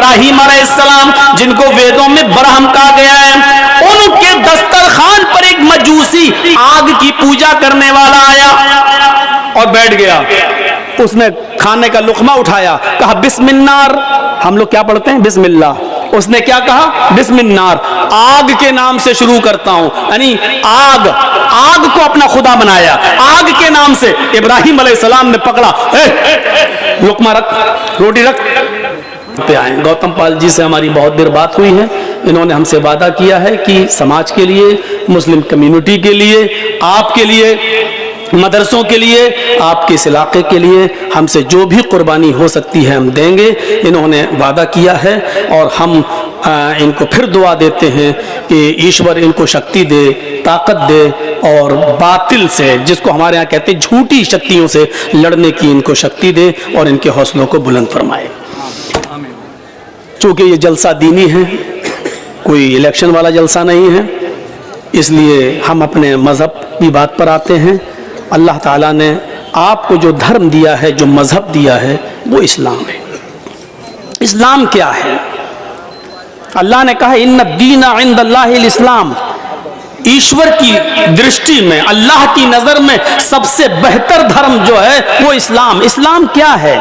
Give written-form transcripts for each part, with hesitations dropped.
इब्राहिम अलैहिस्सलाम, जिनको वेदों में ब्रह्म कहा गया है, उनके दस्तरखान पर एक मजूसी आग की पूजा करने वाला आया और बैठ गया। उसने खाने का लुकमा उठाया, कहा बिस्मिल्लाह। हम लोग क्या पढ़ते हैं? बिस्मिल्लाह। उसने क्या कहा? बिस्मिल्लाह। आग के नाम से शुरू करता हूं, यानी आग, आग को अपना खुदा बनाया। आग के नाम से इब्राहिम अलैहिस्सलाम ने पकड़ा, लुकमा रख, रोटी रख पे आए। गौतम पाल जी से हमारी बहुत देर बात हुई है। इन्होंने हमसे वादा किया है कि समाज के लिए, मुस्लिम कम्युनिटी के लिए, आपके लिए, मदरसों के लिए, आपके इस इलाके के लिए हमसे जो भी कुर्बानी हो सकती है हम देंगे। इन्होंने वादा किया है और हम इनको फिर दुआ देते हैं कि ईश्वर इनको शक्ति दे, ताकत दे और बातिल से, जिसको हमारे यहाँ कहते हैं झूठी शक्तियों से लड़ने की इनको शक्ति दे और इनके हौसलों को बुलंद फरमाए। चूँकि ये जलसा दीनी है, कोई इलेक्शन वाला जलसा नहीं है, इसलिए हम अपने मज़हब की बात पर आते हैं। अल्लाह ताला ने आपको जो धर्म दिया है, जो मज़हब दिया है, वो इस्लाम है। इस्लाम क्या है? अल्लाह ने कहा इन्ना दीना इंदल्लाहिल इस्लाम। ईश्वर की दृष्टि में, अल्लाह की नज़र में सबसे बेहतर धर्म जो है वो इस्लाम। इस्लाम क्या है?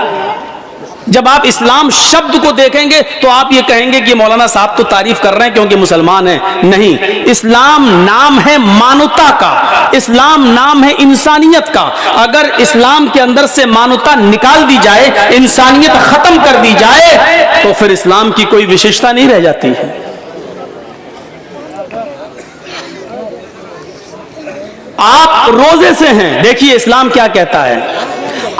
जब आप इस्लाम शब्द को देखेंगे तो आप ये कहेंगे कि मौलाना साहब तो तारीफ कर रहे हैं क्योंकि मुसलमान हैं। नहीं, इस्लाम नाम है मानवता का, इस्लाम नाम है इंसानियत का। अगर इस्लाम के अंदर से मानवता निकाल दी जाए, इंसानियत खत्म कर दी जाए, तो फिर इस्लाम की कोई विशेषता नहीं रह जाती है। आप रोजे से हैं, देखिए इस्लाम क्या कहता है।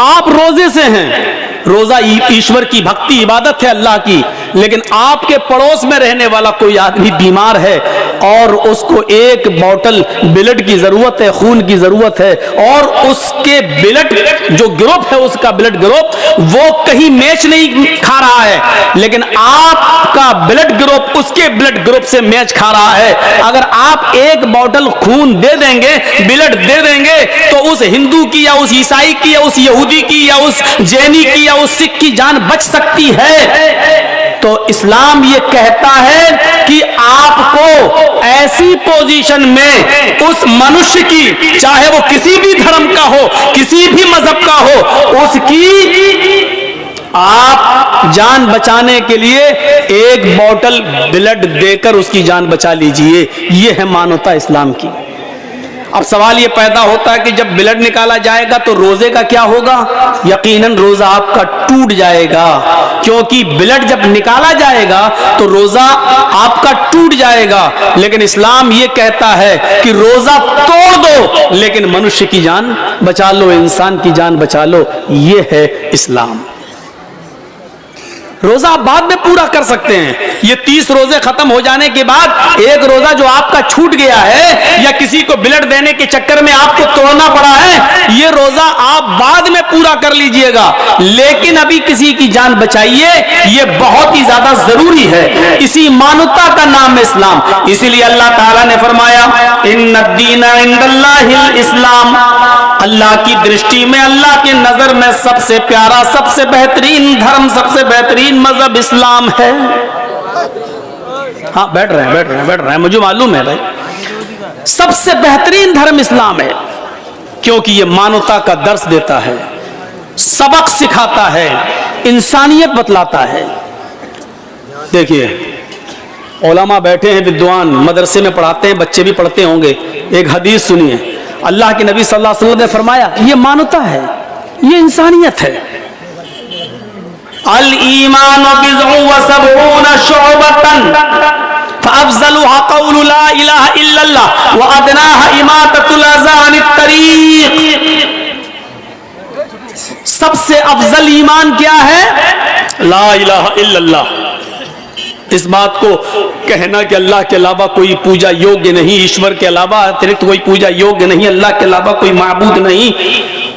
आप रोजे से हैं, रोजा ईश्वर की भक्ति, इबादत है अल्लाह की, लेकिन आपके पड़ोस में रहने वाला कोई आदमी बीमार है और उसको एक बोतल ब्लड की जरूरत है, खून की जरूरत है, और उसके ब्लड जो ग्रुप है, उसका ब्लड ग्रुप वो कहीं मैच नहीं खा रहा है, लेकिन आपका ब्लड ग्रुप उसके ब्लड ग्रुप से मैच खा रहा है। अगर आप एक बोतल खून दे देंगे, ब्लड दे देंगे, तो उस हिंदू की या उस ईसाई की या उस यहूदी की या उस जैनी की या उस सिख की जान बच सकती है। तो इस्लाम ये कहता है कि आपको ऐसी पोजीशन में उस मनुष्य की, चाहे वो किसी भी धर्म का हो, किसी भी मजहब का हो, उसकी आप जान बचाने के लिए एक बोतल ब्लड देकर उसकी जान बचा लीजिए। ये है मानवता इस्लाम की। अब सवाल ये पैदा होता है कि जब ब्लड निकाला जाएगा तो रोजे का क्या होगा? यकीनन रोजा आपका टूट जाएगा, क्योंकि ब्लड जब निकाला जाएगा तो रोजा आपका टूट जाएगा। लेकिन इस्लाम ये कहता है कि रोजा तोड़ दो लेकिन मनुष्य की जान बचा लो, इंसान की जान बचा लो। ये है इस्लाम। रोजा आप बाद में पूरा कर सकते हैं। ये 30 रोजे खत्म हो जाने के बाद एक रोजा जो आपका छूट गया है या किसी को ब्लड देने के चक्कर में आपको तोड़ना पड़ा है, ये रोजा आप बाद में पूरा कर लीजिएगा, लेकिन अभी किसी की जान बचाइए, ये बहुत ही ज्यादा जरूरी है। इसी मानवता का नाम है इस्लाम। इसीलिए अल्लाह ताला ने फरमाया इन्नद्दीना इंदल्लाहिल इस्लाम। अल्लाह की दृष्टि में, अल्लाह की नजर में सबसे प्यारा, सबसे बेहतरीन धर्म, सबसे बेहतरीन मजहब इस्लाम है। हाँ, बैठ रहे हैं, मुझे मालूम है भाई। सबसे बेहतरीन धर्म इस्लाम है, क्योंकि ये मानवता का दर्स देता है, सबक सिखाता है, इंसानियत बतलाता है। देखिए, उलमा बैठे हैं, विद्वान मदरसे में पढ़ाते हैं, बच्चे भी पढ़ते होंगे। एक हदीस सुनिए, अल्लाह के नबी सल्लल्लाहु अलैहि वसल्लम ने फरमाया, ये मानवता है, ये इंसानियत है। अल ईमानु बिज़उ व सबऊना शुअबतन फअफ़ज़लुहा क़ौलु ला इलाहा इल्लल्लाह व अदनाहा इमाततुल अज़ा अनित तरीक़। सबसे अफजल ईमान क्या है? ला इलाहा इल्लल्लाह। इस बात को कहना कि अल्लाह के अलावा कोई पूजा योग्य नहीं, ईश्वर के अलावा अतिरिक्त कोई पूजा योग्य नहीं, अल्लाह के अलावा कोई माबूद नहीं,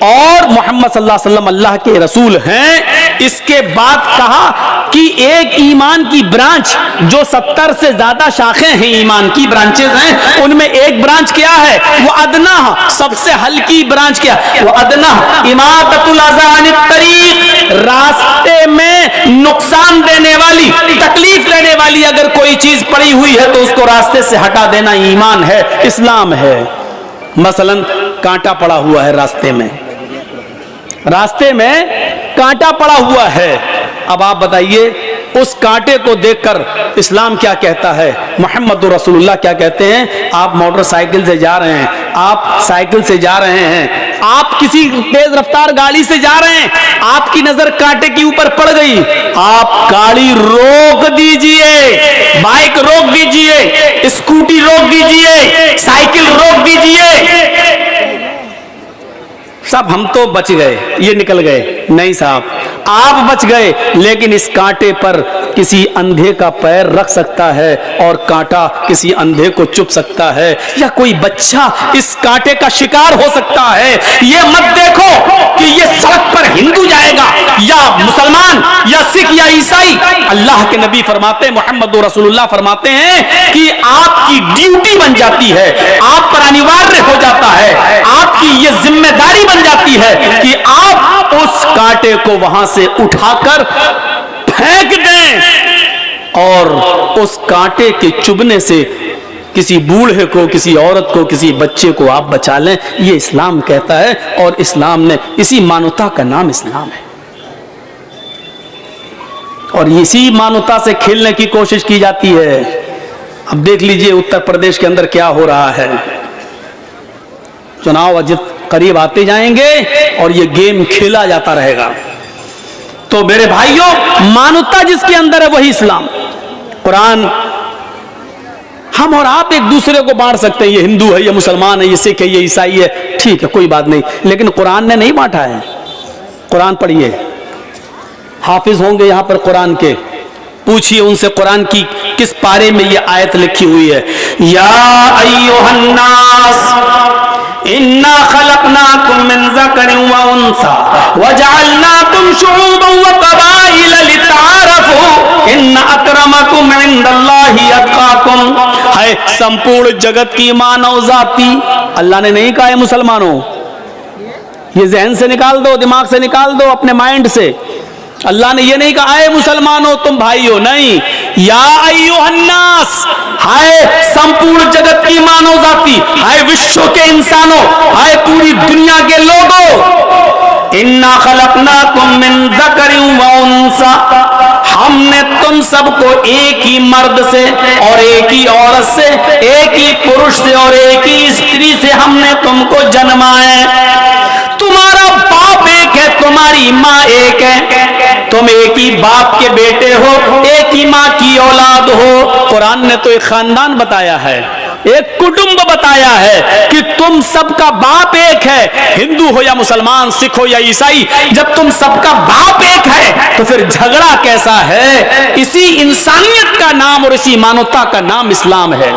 और मोहम्मद सल्लल्लाहु अलैहि वसल्लम अल्लाह के रसूल हैं। इसके बाद कहा कि एक ईमान की ब्रांच, जो 70 से ज्यादा शाखें हैं, ईमान की ब्रांचेस हैं, उनमें एक ब्रांच क्या है? वो अदना, सबसे हल्की ब्रांच क्या? वो अदना इमाततुल अज़ा अनित तरीक़, रास्ते में नुकसान देने वाली, वाली अगर कोई चीज पड़ी हुई है तो उसको रास्ते से हटा देना ईमान है, इस्लाम है। मसलन कांटा पड़ा हुआ है रास्ते में, रास्ते में कांटा पड़ा हुआ है। अब आप बताइए उस कांटे को देखकर इस्लाम क्या कहता है, मोहम्मद रसूलुल्लाह क्या कहते हैं? आप मोटरसाइकिल से जा रहे हैं, आप साइकिल से जा रहे हैं, आप किसी तेज रफ्तार गाड़ी से जा रहे हैं, आपकी नजर कांटे के ऊपर पड़ गई, आप गाड़ी रोक दीजिए, बाइक रोक दीजिए, स्कूटी रोक दीजिए, साइकिल रोक दीजिए। सब हम तो बच गए, ये निकल गए। नहीं साहब, आप बच गए, लेकिन इस कांटे पर किसी अंधे का पैर रख सकता है और कांटा किसी अंधे को चुभ सकता है, या कोई बच्चा इस कांटे का शिकार हो सकता है। ये मत देखो कि ये सड़क पर हिंदू जाएगा या मुसलमान या सिख या ईसाई। अल्लाह के नबी फरमाते हैं, मोहम्मद रसूलुल्लाह फरमाते हैं कि आपकी ड्यूटी बन जाती है, आप पर अनिवार्य हो जाता है, आपकी ये जिम्मेदारी बन जाती है कि आप उस कांटे को वहां से उठाकर फेंक दें और उस कांटे के चुभने से किसी बूढ़े को, किसी औरत को, किसी बच्चे को आप बचा लें। ये इस्लाम कहता है, और इस्लाम ने, इसी मानवता का नाम इस्लाम है। और इसी मानवता से खेलने की कोशिश की जाती है। अब देख लीजिए उत्तर प्रदेश के अंदर क्या हो रहा है। चुनाव अजित करीब आते जाएंगे और ये गेम खेला जाता रहेगा। तो मेरे भाइयों, मानवता जिसके अंदर है वही इस्लाम। कुरान, हम और आप एक दूसरे को बांट सकते हैं, ये हिंदू है, ये मुसलमान है, ये सिख है, ये ईसाई है, ठीक है, कोई बात नहीं, लेकिन कुरान ने नहीं बांटा है। कुरान पढ़िए, हाफिज होंगे यहां पर कुरान के, पूछिए उनसे कुरान की किस पारे में ये आयत लिखी हुई है। या अय्युहन्नास इन्ना खलकनाकुम मिन ज़करिन व उन्सा व जअलनाकुम शुऊबन व क़बाइल लितआरफू इन्ना अक्रमकुम इंदल्लाहि अत्क़ाकुम। है संपूर्ण जगत की मानव जाति। अल्लाह ने नहीं कहा है मुसलमानों, ये जहन से निकाल दो, दिमाग से निकाल दो, अपने माइंड से। अल्लाह ने ये नहीं कहा है मुसलमानों तुम भाई हो, नहीं। या अय्युहन्नास, हाय संपूर्ण जगत की मानव जाति, हाय विश्व के इंसानों, हाय पूरी दुनिया के लोगों। इन्ना खलकनाकुम मिन ज़करिन व उन्सा, हमने तुम सबको एक ही मर्द से और एक ही औरत से, एक ही पुरुष से और एक ही स्त्री से हमने तुमको जन्मा है। तुम्हारा बाप एक है, तुम्हारी माँ एक है, तुम एक ही बाप के बेटे हो, एक ही माँ की औलाद हो। कुरान ने तो एक खानदान बताया है, एक कुटुंब बताया है कि तुम सबका बाप एक है। हिंदू हो या मुसलमान, सिख हो या ईसाई, जब तुम सबका बाप एक है तो फिर झगड़ा कैसा है? इसी इंसानियत का नाम और इसी मानवता का नाम इस्लाम है,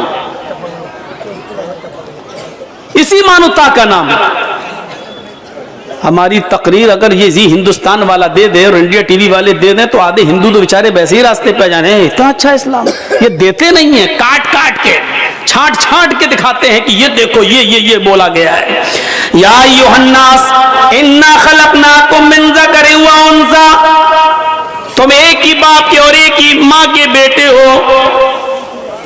इसी मानवता का नाम। हमारी तकरीर अगर ये जी हिंदुस्तान वाला दे दे और इंडिया टीवी वाले दे दें तो आधे हिंदू तो बेचारे वैसे ही रास्ते पे जाने। इतना अच्छा इस्लाम ये देते नहीं है, काट काट के, छांट छांट के दिखाते हैं कि ये देखो ये बोला गया है। या अय्युहन्नास इन्ना खलकनाकुम मिन ज़करिन व उन्सा, तुम एक ही बाप के और एक ही माँ के बेटे हो।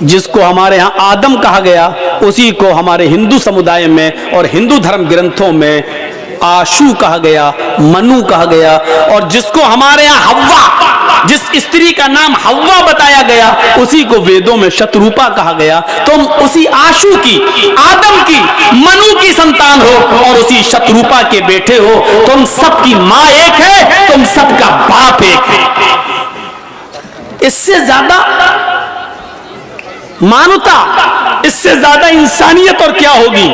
जिसको हमारे यहाँ आदम कहा गया, उसी को हमारे हिंदू समुदाय में और हिंदू धर्म ग्रंथों में आशू कहा गया, मनु कहा गया। और जिसको हमारे यहाँ हव्वा, जिस स्त्री का नाम हव्वा बताया गया, उसी को वेदों में शत्रुपा कहा गया। तुम उसी आशू की, आदम की, मनु की संतान हो और उसी शत्रुपा के बेटे हो। तुम सबकी माँ एक है, तुम सबका बाप एक है। इससे ज्यादा मानवता, इससे ज्यादा इंसानियत और क्या होगी?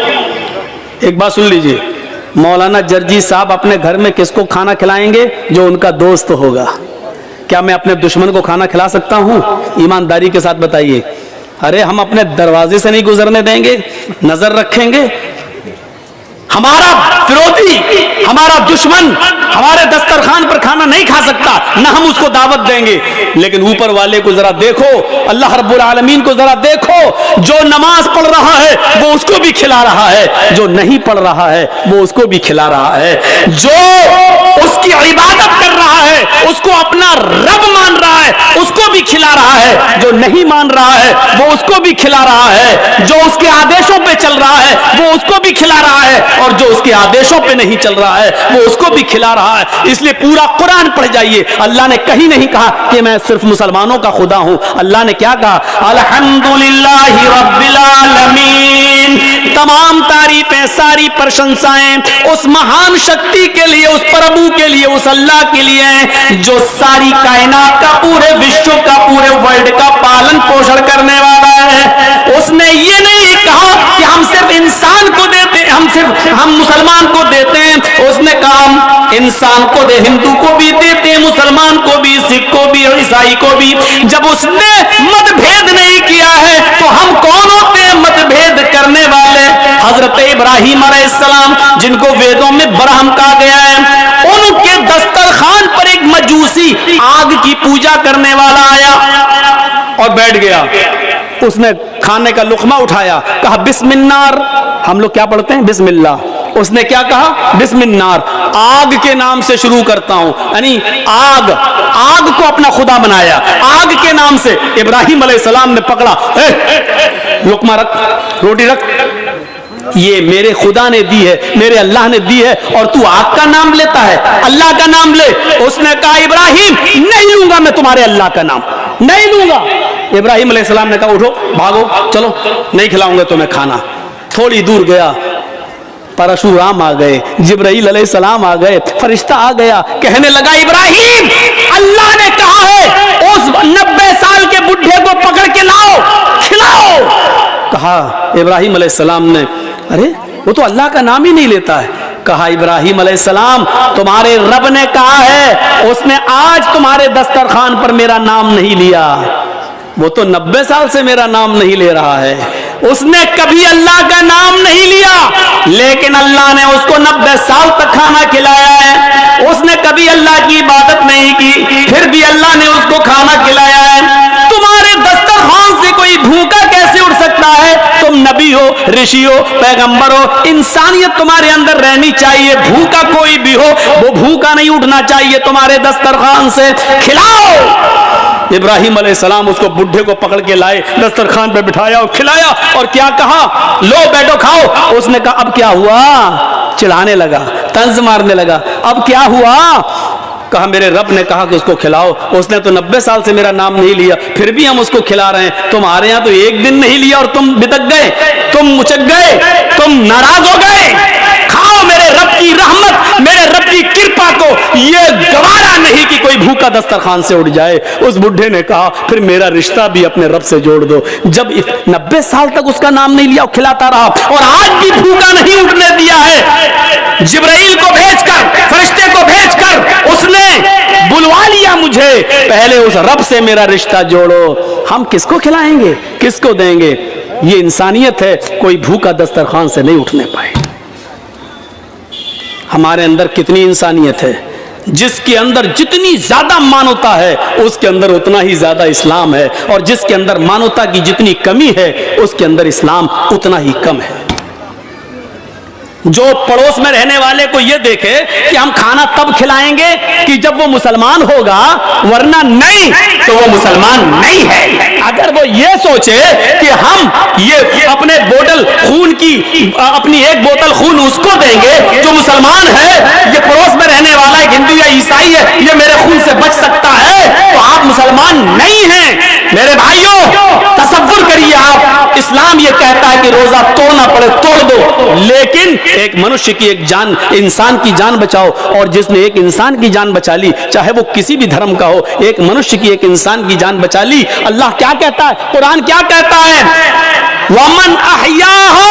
एक बात सुन लीजिए, मौलाना जर्जी साहब अपने घर में किसको खाना खिलाएंगे? जो उनका दोस्त होगा। क्या मैं अपने दुश्मन को खाना खिला सकता हूं? ईमानदारी के साथ बताइए। अरे हम अपने दरवाजे से नहीं गुजरने देंगे, नजर रखेंगे। हमारा विरोधी, हमारा दुश्मन हमारे दस्तरखान पर खाना नहीं खा सकता, ना हम उसको दावत देंगे। लेकिन ऊपर वाले को जरा देखो, अल्लाह रब्बुल आलमीन को जरा देखो, जो नमाज पढ़ रहा है वो उसको भी खिला रहा है, जो नहीं पढ़ रहा है वो उसको भी खिला रहा है, जो उसकी इबादत कर रहा है, उसको अपना रब मान रहा है, उसको भी खिला रहा है, जो नहीं मान रहा है वो उसको भी खिला रहा है, जो उसके आदेशों पे चल रहा है वो उसको भी खिला रहा है, और जो उसके आदेशों पे नहीं चल रहा है वो उसको भी खिला रहा है। इसलिए पूरा कुरान पढ़ जाइए, अल्लाह ने कहीं नहीं कहा कि मैं सिर्फ मुसलमानों का खुदा हूं। अल्लाह ने क्या कहा? अल्हम्दुलिल्लाहि रब्बिल आलमीन। तमाम तारीफें, सारी प्रशंसाएं उस महान शक्ति के लिए, उस प्रभु के लिए, उस अल्लाह के लिए हैं जो सारी कायनात का, पूरे विश्व का, पूरे वर्ल्ड का पालन पोषण करने वाला है। उसने ये नहीं कहा कि हम सिर्फ इंसान को देते, हम मुसलमान को देते हैं। उसने कहा इंसान को दे, हिंदू को भी देते हैं, मुसलमान को भी, सिख को भी और ईसाई को भी। जब उसने मतभेद नहीं किया है तो हम कौन होते हैं मतभेद करने वाले? हजरत इब्राहिम अलैहिस्सलाम, जिनको वेदों में ब्रह्म कहा गया है, उनके दस्तरखान पर एक मजूसी आग की पूजा करने वाला आया और बैठ गया। उसने खाने का लुकमा उठाया, कहा बिस्मिल्लाह। हम लोग क्या पढ़ते हैं? बिस्मिल्लाह। उसने क्या कहा? बिस्मिल्लाह। आग के नाम से शुरू करता हूं, यानी आग को अपना खुदा बनाया। आग के नाम से इब्राहिम अलैहिस्सलाम ने पकड़ा, लुकमा रख, रोटी रख, ये मेरे खुदा ने दी है, मेरे अल्लाह ने दी है, और तू आग का नाम लेता है, अल्लाह का नाम ले। उसने कहा इब्राहिम नहीं लूंगा मैं तुम्हारे अल्लाह का नाम, नहीं लूंगा। इब्राहिम अलैहिस्सलाम ने कहा उठो, भागो, चलो, नहीं खिलाऊंगा तुम्हें खाना। थोड़ी दूर गया, परशुराम आ गए, जिब्राइल अलैहिस्सलाम आ गए, फरिश्ता आ गया, कहने लगा इब्राहिम अल्लाह ने कहा है उस 90 साल के बुढ़े को पकड़ के लाओ, खिलाओ। कहा इब्राहिम अलैहिस्सलाम ने, अरे वो तो अल्लाह का नाम ही नहीं लेता है। कहा इब्राहिम अलैहिस्सलाम तुम्हारे रब ने कहा है, उसने आज तुम्हारे दस्तरखान पर मेरा नाम नहीं लिया। वो तो 90 साल से मेरा नाम नहीं ले रहा है, उसने कभी अल्लाह का नाम नहीं लिया, लेकिन अल्लाह ने उसको 90 साल तक खाना खिलाया है। उसने कभी अल्लाह की इबादत नहीं की, फिर भी अल्लाह ने उसको खाना खिलाया है। तुम्हारे दस्तरखान से कोई भूखा कैसे उठ सकता है? तुम नबी हो, ऋषि हो, पैगंबर हो, इंसानियत तुम्हारे अंदर रहनी चाहिए। भूखा कोई भी हो, वो भूखा नहीं उठना चाहिए तुम्हारे दस्तरखान से। खिलाओ। इब्राहिम अलैहिस्सलाम उसको बुढ़े को पकड़ के लाए, दस्तरखान पे बिठाया और खिलाया, और क्या कहा? लो बैठो खाओ। उसने कहा अब क्या हुआ? चिढ़ाने लगा, तंज मारने लगा। अब क्या हुआ? कहा मेरे रब ने कहा कि उसको खिलाओ, उसने तो 90 साल से मेरा नाम नहीं लिया, फिर भी हम उसको खिला रहे हैं। तुम्हारे यहां तो एक दिन नहीं लिया और तुम बिदक गए, तुम मुचक गए, तुम नाराज हो गए। खाओ, मेरे रब की रहमत, मेरे रब की कृपा को ये गवारा नहीं कि कोई भूखा दस्तरखान से उठ जाए। उस बुढ़े ने कहा फिर मेरा रिश्ता भी अपने रब से जोड़ दो। जब 90 साल तक उसका नाम नहीं लिया, खिलाता रहा, और आज भी भूखा नहीं उठने दिया है, जिब्राइल को भेजकर, फरिश्ते को भेजकर उसने बुलवा लिया मुझे। पहले उस रब से मेरा रिश्ता जोड़ो। हम किसको खिलाएंगे, किसको देंगे? ये इंसानियत है, कोई भूखा दस्तरखान से नहीं उठने पाए। हमारे अंदर कितनी इंसानियत है, जिसके अंदर जितनी ज्यादा मानवता है उसके अंदर उतना ही ज्यादा इस्लाम है, और जिसके अंदर मानवता की जितनी कमी है उसके अंदर इस्लाम उतना ही कम है। जो पड़ोस में रहने वाले को यह देखे कि हम खाना तब खिलाएंगे कि जब वो मुसलमान होगा, वरना नहीं तो वो मुसलमान नहीं है। अगर वो ये सोचे कि हम ये अपने बोतल खून की, अपनी एक बोतल खून उसको देंगे जो मुसलमान है, ये पड़ोस में रहने वाला एक हिंदू या ईसाई है, ये मेरे खून से बच सकता है, तो आप मुसलमान नहीं हैं। मेरे भाइयों, तसव्वुर करिए आप, इस्लाम ये कहता है कि रोजा तोड़ना पड़े तोड़ दो, लेकिन एक मनुष्य की एक जान, इंसान की जान बचाओ। और जिसने एक इंसान की जान बचा ली, चाहे वो किसी भी धर्म का हो, एक मनुष्य की, एक इंसान की जान बचा ली, अल्लाह क्या कहता है, कुरान क्या कहता है? वमन अहयाहा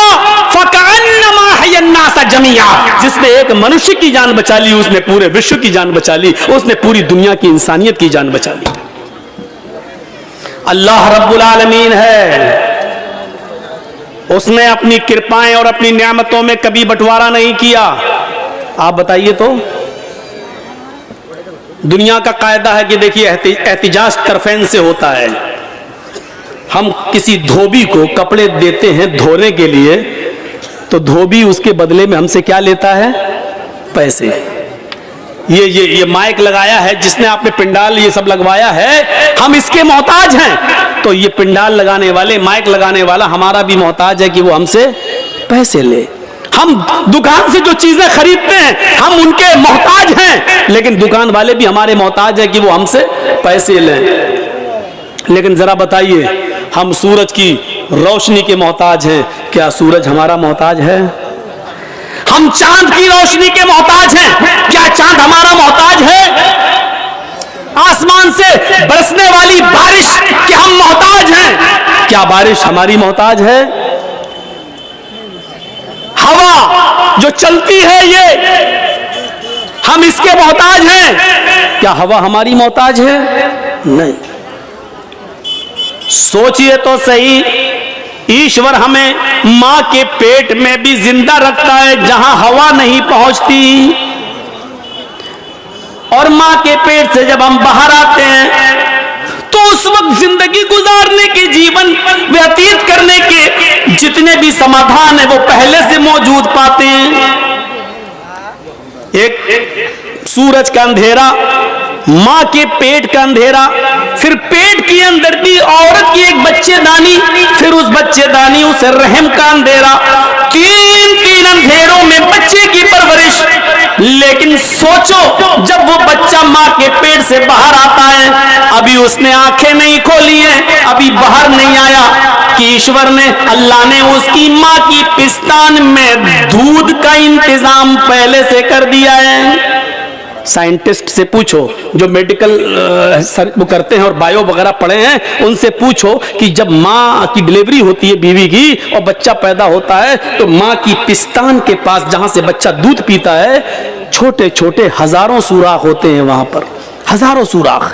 फकअन्नमा अहयन्नास जमीआ। जिसने एक मनुष्य की जान बचा ली, उसने पूरे विश्व की जान बचा ली, उसने पूरी दुनिया की इंसानियत की जान बचा ली। अल्लाह रब्बुल आलमीन है, उसने अपनी कृपाएं और अपनी नेमतों में कभी बंटवारा नहीं किया। आप बताइए तो, दुनिया का कायदा है कि देखिए एहतिजाज तरफेन से होता है। हम किसी धोबी को कपड़े देते हैं धोने के लिए, तो धोबी उसके बदले में हमसे क्या लेता है? पैसे। ये माइक लगाया है, जिसने आपने पिंडाल ये सब लगवाया है, हम इसके मोहताज हैं। तो ये पिंडाल लगाने वाले, माइक लगाने वाला हमारा भी मोहताज है कि वो हमसे पैसे ले। हम दुकान से जो चीजें खरीदते हैं हम उनके मोहताज हैं, लेकिन दुकान वाले भी हमारे मोहताज है कि वो हमसे पैसे लें। लेकिन जरा बताइए, हम सूरज की रोशनी के मोहताज हैं, क्या सूरज हमारा मोहताज है? हम चांद की रोशनी के मोहताज हैं, क्या चांद हमारा मोहताज है? आसमान से बरसने वाली बारिश के हम मोहताज हैं, क्या बारिश हमारी मोहताज है? हवा जो चलती है ये, हम इसके मोहताज हैं, क्या हवा हमारी मोहताज है? नहीं। सोचिए तो सही, ईश्वर हमें मां के पेट में भी जिंदा रखता है जहां हवा नहीं पहुंचती, और मां के पेट से जब हम बाहर आते हैं तो उस वक्त जिंदगी गुजारने के, जीवन व्यतीत करने के जितने भी समाधान है वो पहले से मौजूद पाते हैं। एक सूरज का अंधेरा, मां के पेट का अंधेरा, फिर पेट के अंदर भी औरत की एक बच्चेदानी, फिर उस बच्चेदानी उस रहम का अंधेरा, तीन अंधेरों में बच्चे की परवरिश। लेकिन सोचो, जब वो बच्चा मां के पेट से बाहर आता है, अभी उसने आंखें नहीं खोली हैं, अभी बाहर नहीं आया कि ईश्वर ने, अल्लाह ने उसकी मां की पिस्तान में दूध का इंतजाम पहले से कर दिया है। साइंटिस्ट से पूछो, जो मेडिकल वो करते हैं और बायो वगैरह पढ़े हैं, उनसे पूछो कि जब माँ की डिलीवरी होती है बीवी की और बच्चा पैदा होता है, तो माँ की पिस्तान के पास जहां से बच्चा दूध पीता है, छोटे छोटे हजारों सुराख होते हैं, वहां पर हजारों सुराख।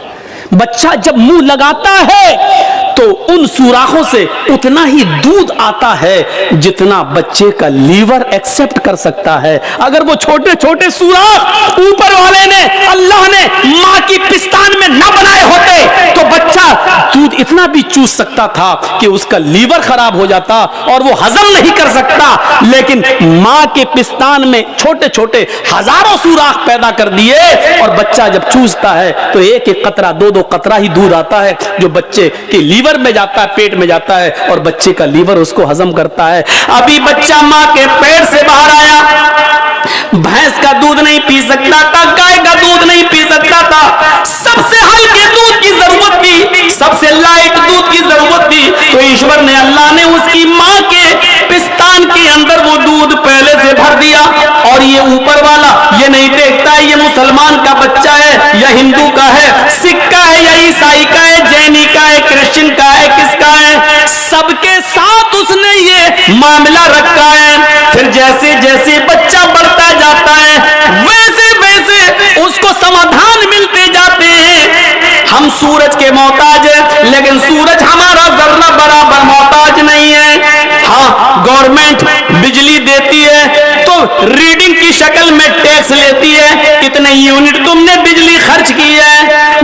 बच्चा जब मुंह लगाता है तो उन सुराखों से उतना ही दूध आता है जितना बच्चे का लीवर एक्सेप्ट कर सकता है। अगर वो छोटे छोटे सुराख ऊपर वाले ने, अल्लाह ने मां की पिस्तान में न बनाए होते तो बच्चा दूध इतना भी चूस सकता था कि उसका लीवर खराब हो जाता और वो हजम नहीं कर सकता। लेकिन मां के पिस्तान में छोटे छोटे हजारों सुराख पैदा कर दिए, और बच्चा जब चूसता है तो एक एक कतरा, दो दो कतरा ही दूध आता है जो बच्चे के लीवर में जाता है, पेट में जाता है, और बच्चे का लीवर उसको हजम करता है। अभी बच्चा मां के पेट से बाहर आया, भैंस का दूध नहीं पी सकता था, गाय का दूध नहीं पी सकता था, सबसे हल्के दूध की जरूरत थी, सबसे लाइट दूध की जरूरत थी। तो ईश्वर ने, अल्लाह ने उसकी मां के पिस्तान के अंदर वो दूध पहले से भर दिया। और ये ऊपर वाला ये नहीं देखता है ये मुसलमान का बच्चा है या हिंदू का है, सिख का है या ईसाई का है, जैनी का है, क्रिश्चियन का है, किसका है, सबके साथ उसने ये मामला रखा है। फिर जैसे जैसे बच्चा बढ़ता जाता है वैसे वैसे उसको समाधान मिलते जाते हैं। हम सूरज के मोहताज है, लेकिन सूरज हमारा जर्रा बराबर मोहताज नहीं है। हाँ, गवर्नमेंट बिजली देती है तो रीडिंग की शक्ल में टैक्स लेती है, कितने यूनिट तुमने बिजली खर्च की है।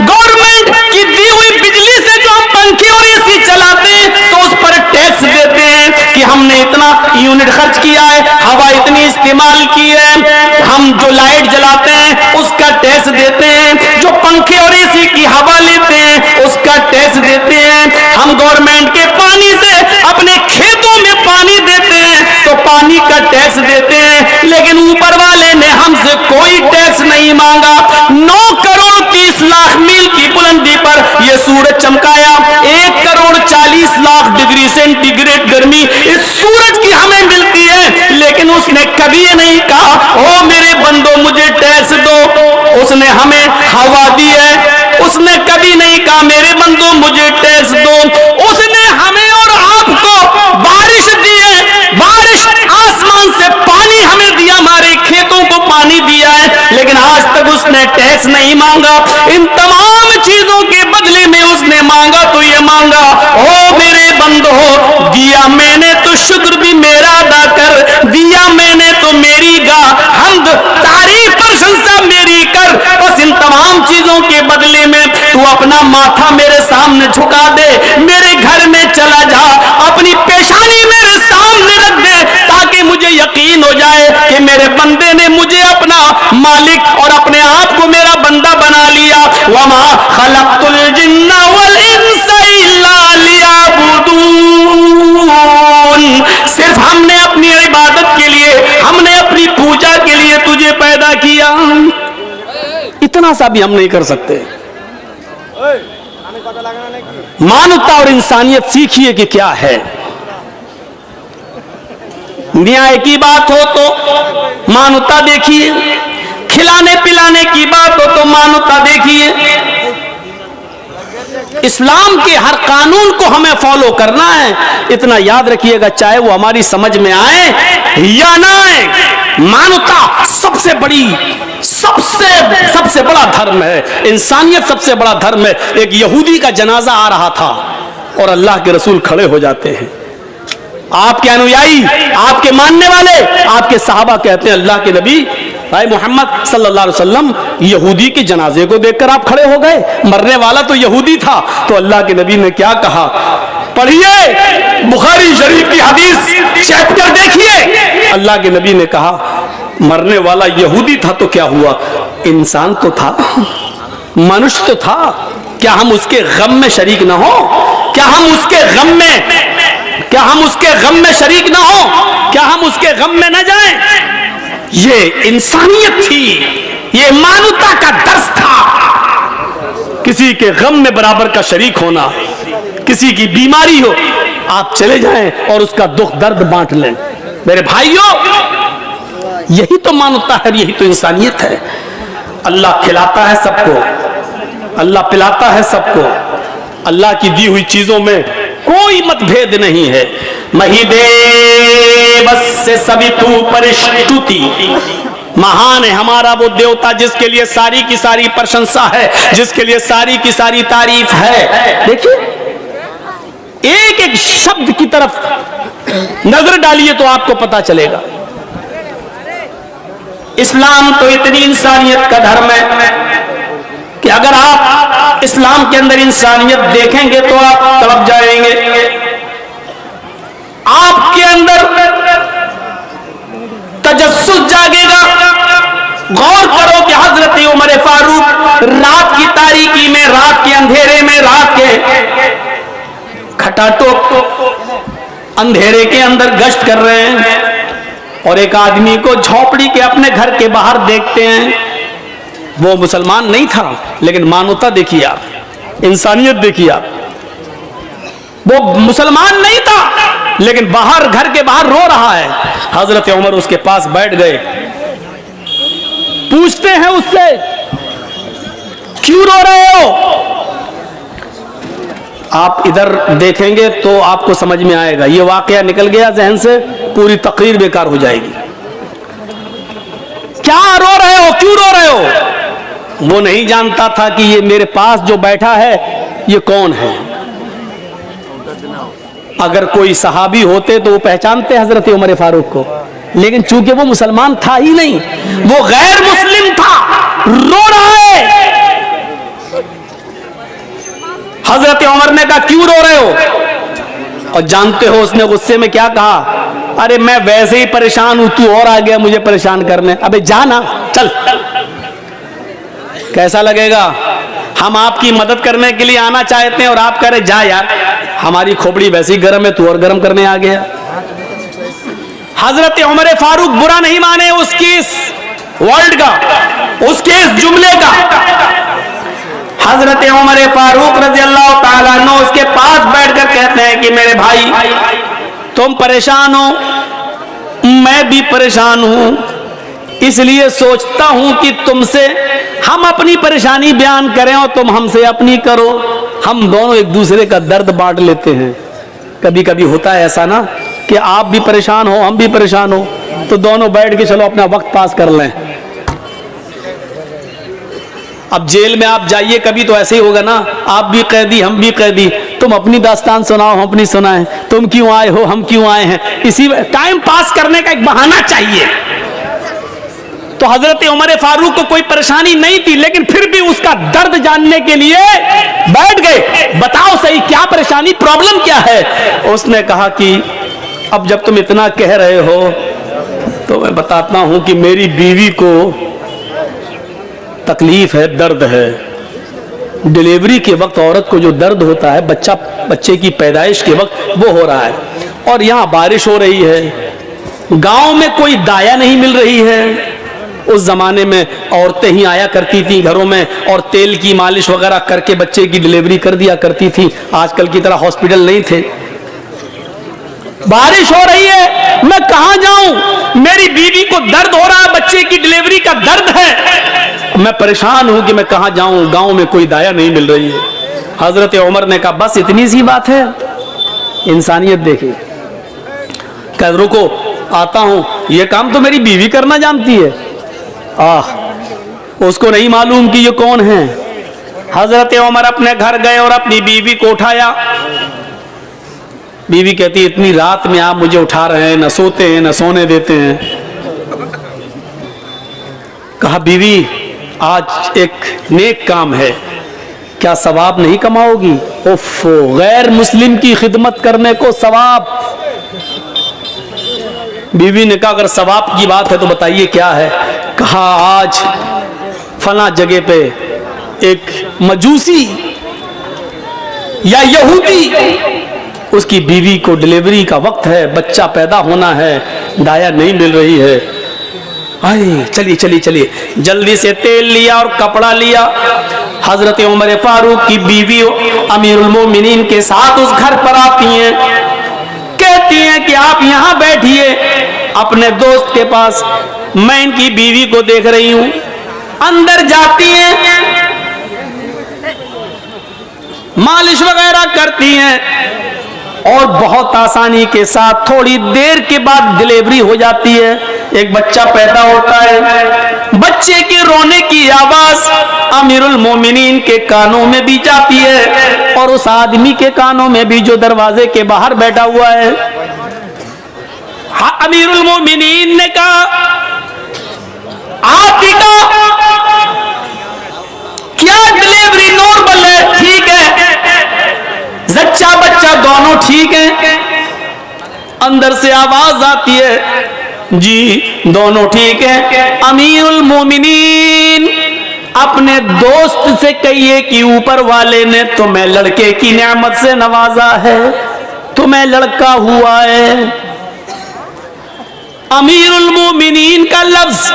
गवर्नमेंट की दी हुई बिजली से जो हम पंखे और एसी चलाते हैं तो उस पर टैक्स देते हैं कि हमने इतना यूनिट खर्च किया है, हवा इतनी इस्तेमाल की है। हम जो लाइट जलाते हैं उसका टैक्स देते हैं, जो पंखे और एसी की हवा लेते हैं उसका टैक्स देते हैं। हम गवर्नमेंट के पानी से अपने खेतों में पानी देते हैं तो पानी का टैक्स देते हैं। लेकिन ऊपर वाले ने हमसे कोई टैक्स नहीं मांगा। 9 करोड़ 30 लाख मील की बुलंदी पर यह सूरज चमकाया, 1 करोड़ 40 लाख डिग्री सेंटीग्रेड गर्मी इस सूरज की हमें मिलती है। लेकिन उसने कभी नहीं कहा ओ मेरे बंदो मुझे टैक्स दो। उसने हमें हवा दी है, उसने कभी नहीं कहा मेरे बंदो मुझे टैक्स दो। उसने हमें और आपको बारिश दी है, बारिश आसमान से पानी हमें दिया, हमारे खेतों को पानी दिया है, लेकिन आज तक उसने टैक्स नहीं मांगा। इन तमाम चीजों के बदले में उसने मांगा तो ये मांगा ओ मेरे बंदो दिया मैंने तो शुक्र भी मेरा अदा कर, दिया मैंने तो मेरी गा हमद तारीफ प्रशंसा मेरी कर। बस इन तमाम चीजों के बदले में तू अपना माथा मेरे सामने झुका दे, मेरे घर में चला जा, अपनी पेशानी मेरे सामने रख दे, ताकि मुझे यकीन हो जाए कि मेरे बंदे ने मुझे अपना मालिक और अपने आप को वमा खलक़तुल जिन्ना वल इंसा इल्ला लियअबुदून, सिर्फ हमने अपनी इबादत के लिए, हमने अपनी पूजा के लिए तुझे पैदा किया। इतना सा भी हम नहीं कर सकते। मानवता और इंसानियत सीखिए कि क्या है। न्याय की बात हो तो मानवता देखिए, खिलाने पिलाने की बात हो तो मानवता देखिए। इस्लाम के हर कानून को हमें फॉलो करना है। इतना याद रखिएगा, चाहे वो हमारी समझ में आए या ना आए, मानवता सबसे बड़ा धर्म है, इंसानियत सबसे बड़ा धर्म है। एक यहूदी का जनाजा आ रहा था और अल्लाह के रसूल खड़े हो जाते हैं। आपके अनुयायी, आपके मानने वाले, आपके सहाबा कहते हैं अल्लाह के नबी भाई मोहम्मद सल्लल्लाहु अलैहि वसल्लम, यहूदी के जनाजे को देखकर आप खड़े हो गए, मरने वाला तो यहूदी था। तो अल्लाह के नबी ने क्या कहा, पढ़िए बुखारी शरीफ की हदीस, चैप्टर देखिए। अल्लाह के नबी ने कहा मरने वाला यहूदी था तो क्या हुआ, इंसान तो था, मनुष्य तो था। क्या हम उसके गम में शरीक ना हो? क्या हम उसके गम में शरीक ना हो? क्या हम उसके गम में न जाएं? ये इंसानियत थी, ये मानवता का दर्श था। किसी के गम में बराबर का शरीक होना, किसी की बीमारी हो आप चले जाएं और उसका दुख दर्द बांट लें। मेरे भाइयों, यही तो मानवता है, यही तो इंसानियत है। अल्लाह खिलाता है सबको, अल्लाह पिलाता है सबको। अल्लाह की दी हुई चीजों में कोई मतभेद नहीं है। महिदेवस्य सवितु परिष्टुति, महान है हमारा वो देवता जिसके लिए सारी की सारी प्रशंसा है, जिसके लिए सारी की सारी तारीफ है। देखिए एक एक शब्द की तरफ नजर डालिए तो आपको पता चलेगा। इस्लाम तो इतनी इंसानियत का धर्म है कि अगर आप इस्लाम के अंदर इंसानियत देखेंगे तो आप तड़प जाएंगे। आपके अंदर तजस्सुस जागेगा। गौर करो कि हजरत उमर फारूक रात की तारीकी में, रात के अंधेरे में, रात के खटाटोप अंधेरे के अंदर गश्त कर रहे हैं और एक आदमी को झोपड़ी के अपने घर के बाहर देखते हैं। वो मुसलमान नहीं था, लेकिन मानवता देखिए आप, इंसानियत देखिए आप। वो मुसलमान नहीं था, लेकिन बाहर, घर के बाहर रो रहा है। हजरत उमर उसके पास बैठ गए, पूछते हैं उससे क्यों रो रहे हो? आप इधर देखेंगे तो आपको समझ में आएगा। ये वाकया निकल गया जहन से, पूरी तकरीर बेकार हो जाएगी। क्या रो रहे हो, क्यों रो रहे हो? वो नहीं जानता था कि ये मेरे पास जो बैठा है ये कौन है। अगर कोई सहाबी होते तो वो पहचानते हजरत उमर फारूक को, लेकिन चूंकि वो मुसलमान था ही नहीं, वो गैर मुस्लिम था, रो रहा है। हजरत उमर ने कहा क्यों रो रहे हो? और जानते हो उसने गुस्से में क्या कहा? अरे मैं वैसे ही परेशान हूं, तू और आ गया मुझे परेशान करने। अबे जाना, चल। कैसा लगेगा? हम आपकी मदद करने के लिए आना चाहते हैं और आप कह रहे जा यार, हमारी खोपड़ी वैसी गर्म है, तू और गर्म करने आ गया। हजरत उमर फारूक बुरा नहीं माने उसकी इस वर्ड का, उसके इस जुमले का। हजरत उमर फारूक रज़ी अल्लाह ताला अन्हु उसके पास बैठकर कहते हैं कि मेरे भाई तुम परेशान हो, मैं भी परेशान हूं, इसलिए सोचता हूं कि तुमसे हम अपनी परेशानी बयान करें और तुम हमसे अपनी करो। हम दोनों एक दूसरे का दर्द बांट लेते हैं। कभी कभी होता है ऐसा ना कि आप भी परेशान हो, हम भी परेशान हो, तो दोनों बैठ के चलो अपना वक्त पास कर लें। अब जेल में आप जाइए, कभी तो ऐसे ही होगा ना, आप भी कैदी हम भी कैदी, तुम अपनी दास्तान सुनाओ हम अपनी सुनाएं, तुम क्यों आए हो हम क्यों आए हैं। इसी टाइम पास करने का एक बहाना चाहिए। तो हजरत उमर फारूक को कोई परेशानी नहीं थी, लेकिन फिर भी उसका दर्द जानने के लिए बैठ गए। बताओ सही क्या परेशानी, प्रॉब्लम क्या है? उसने कहा कि अब जब तुम इतना कह रहे हो तो मैं बताता हूं कि मेरी बीवी को तकलीफ है, दर्द है, डिलीवरी के वक्त औरत को जो दर्द होता है, बच्चे की पैदाइश के वक्त, वो हो रहा है। और यहाँ बारिश हो रही है, गांव में कोई दाया नहीं मिल रही है। उस जमाने में औरतें ही आया करती थी घरों में और तेल की मालिश वगैरह करके बच्चे की डिलीवरी कर दिया करती थी। आजकल की तरह हॉस्पिटल नहीं थे। बारिश हो रही है, मैं कहां जाऊं? मेरी बीवी को दर्द हो रहा है, बच्चे की डिलीवरी का दर्द है, मैं परेशान हूं कि मैं कहां जाऊं। गांव में कोई दाया नहीं मिल रही है। हजरत उमर ने कहा बस इतनी सी बात है। इंसानियत देखिए। कह रुको आता हूं, यह काम तो मेरी बीवी करना जानती है। उसको नहीं मालूम कि ये कौन है। हजरत उमर अपने घर गए और अपनी बीवी को उठाया। बीवी कहती इतनी रात में आप मुझे उठा रहे हैं, न सोते हैं न सोने देते हैं। कहा बीवी आज एक नेक काम है, क्या सवाब नहीं कमाओगी? उफ, गैर मुस्लिम की खिदमत करने को सवाब। बीवी ने कहा अगर सवाब की बात है तो बताइए क्या है। कहा आज फला जगह पे एक मजूसी या यहूदी, उसकी बीवी को डिलीवरी का वक्त है, बच्चा पैदा होना है, दाया नहीं मिल रही है। आए चलिए चलिए चलिए। जल्दी से तेल लिया और कपड़ा लिया। हजरत उमर फारूक की बीवी अमीरुल मोमिनीन के साथ उस घर पर आती हैं। कहती हैं कि आप यहां बैठिए अपने दोस्त के पास, मैं इनकी बीवी को देख रही हूं। अंदर जाती हैं, मालिश वगैरह करती हैं और बहुत आसानी के साथ थोड़ी देर के बाद डिलीवरी हो जाती है। एक बच्चा पैदा होता है। बच्चे के रोने की आवाज अमीरुल मोमिनीन के कानों में भी जाती है और उस आदमी के कानों में भी जो दरवाजे के बाहर बैठा हुआ है। अमीरुल मोमिनीन ने कहा आतिका क्या डिलीवरी नॉर्मल है? ठीक है, जच्चा बच्चा दोनों ठीक है। अंदर से आवाज आती है जी दोनों ठीक है। अमीरुल मोमिनीन अपने दोस्त से कहिए कि ऊपर वाले ने तुम्हें लड़के की नेमत से नवाजा है, तुम्हें लड़का हुआ है। अमीरुल मोमिनीन का लफ्ज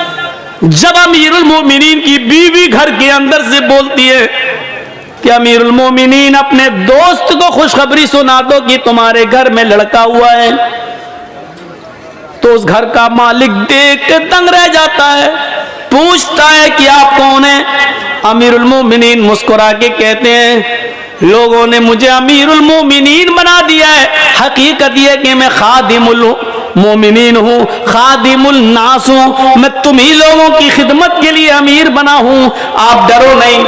जब अमीरुल मोमिनीन की बीवी घर के अंदर से बोलती है कि अमीरुल मोमिनीन अपने दोस्त को खुशखबरी सुना दो कि तुम्हारे घर में लड़का हुआ है, तो उस घर का मालिक देख के दंग रह जाता है। पूछता है कि आप कौन हैं? अमीरुल मोमिनीन मुस्कुरा के कहते हैं लोगों ने मुझे अमीरुल मोमिनीन बना दिया है। हकीकत यह कि मैं खादिमुल मोमिनीन हूँ, खादिमुल नास हूँ। मैं तुम्ही लोगों की खिदमत के लिए अमीर बना हूँ। आप डरो नहीं।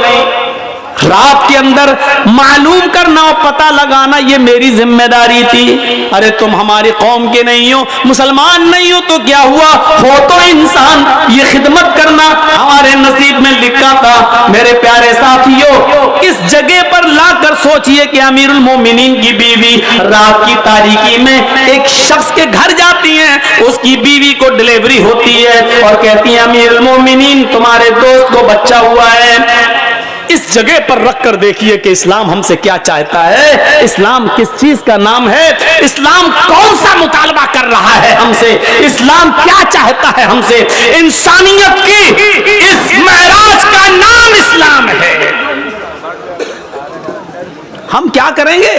रात के अंदर मालूम करना और पता लगाना ये मेरी जिम्मेदारी थी। अरे तुम हमारी कौम के नहीं हो, मुसलमान नहीं हो तो क्या हुआ, हो तो इंसान। ये खिदमत करना हमारे नसीब में लिखा था। मेरे प्यारे साथियों, इस जगह पर लाकर सोचिए कि अमीरुल मोमिनीन की बीवी रात की तारीकी में एक शख्स के घर जाती है, उसकी बीवी को डिलीवरी होती है और कहती है अमीरुल मोमिनीन तुम्हारे दोस्त को बच्चा हुआ है। इस जगह पर रखकर देखिए कि इस्लाम हमसे क्या चाहता है, इस्लाम किस चीज का नाम है, इस्लाम कौन सा मुतालबा कर रहा है हमसे, इस्लाम क्या चाहता है हमसे। इंसानियत की इस महराज का नाम इस्लाम है। हम क्या करेंगे?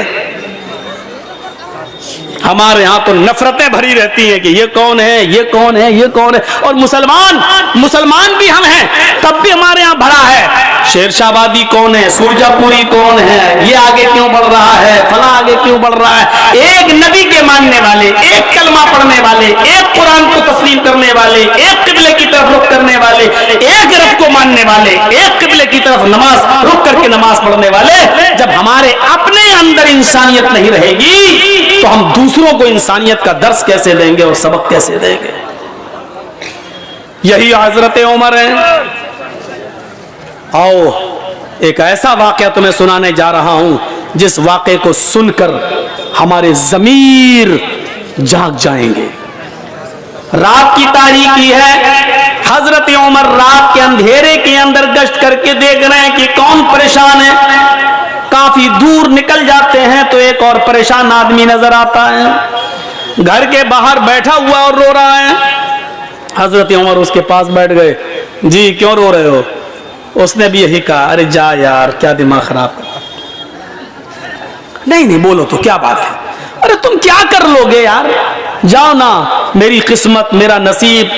हमारे यहां तो नफरतें भरी रहती हैं कि ये कौन है, ये कौन है, ये कौन है। और मुसलमान भी हम हैं, तब भी हमारे यहां भरा है शेरशाहबादी कौन है, सूरजापुरी कौन है, ये आगे क्यों बढ़ रहा है, फला आगे क्यों बढ़ रहा है। एक नबी के मानने वाले, एक कलमा पढ़ने वाले, एक कुरान को तस्लीम करने वाले, एक किबले की तरफ रुख करने वाले, एक रब को मानने वाले, एक किबले की तरफ नमाज रुख करके नमाज पढ़ने वाले, जब हमारे अपने अंदर इंसानियत नहीं रहेगी तो हम दूसरों को इंसानियत का दर्स कैसे देंगे और सबक कैसे देंगे। यही हजरत उमर है। आओ एक ऐसा वाकया तुम्हें सुनाने जा रहा हूं जिस वाकये को सुनकर हमारे ज़मीर जाग जाएंगे। रात की तारीकी है। हजरत उमर रात के अंधेरे के अंदर गश्त करके देख रहे हैं कि कौन परेशान है। काफी दूर निकल जाते हैं तो एक और परेशान आदमी नजर आता है, घर के बाहर बैठा हुआ और रो रहा है। हजरत उमर उसके पास बैठ गए। जी क्यों रो रहे हो? उसने भी यही कहा, अरे जा यार, क्या दिमाग खराब कर। नहीं नहीं बोलो तो क्या बात है? अरे तुम क्या कर लोगे यार, जाओ ना, मेरी किस्मत, मेरा नसीब।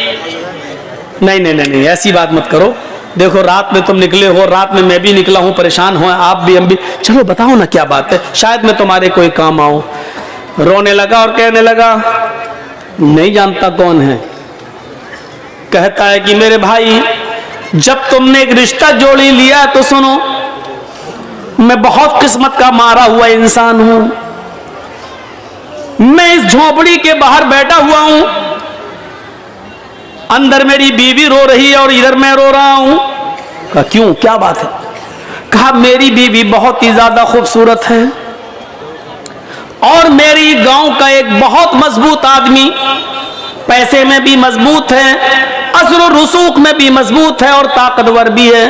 नहीं नहीं नहीं नहीं, ऐसी बात मत करो। देखो रात में तुम निकले हो, रात में मैं भी निकला हूं, परेशान हो आप भी, हम भी। चलो बताओ ना क्या बात है, शायद मैं तुम्हारे कोई काम आऊं। रोने लगा और कहने लगा, नहीं जानता कौन है। कहता है कि मेरे भाई, जब तुमने एक रिश्ता जोड़ी लिया तो सुनो, मैं बहुत किस्मत का मारा हुआ इंसान हूं। मैं इस झोपड़ी के बाहर बैठा हुआ हूं, अंदर मेरी बीवी रो रही है और इधर मैं रो रहा हूं। कहा क्यों, क्या बात है? कहा मेरी बीवी बहुत ही ज्यादा खूबसूरत है और मेरी गांव का एक बहुत मजबूत आदमी, पैसे में भी मजबूत है, असर और रसूख में भी मजबूत है और ताकतवर भी है।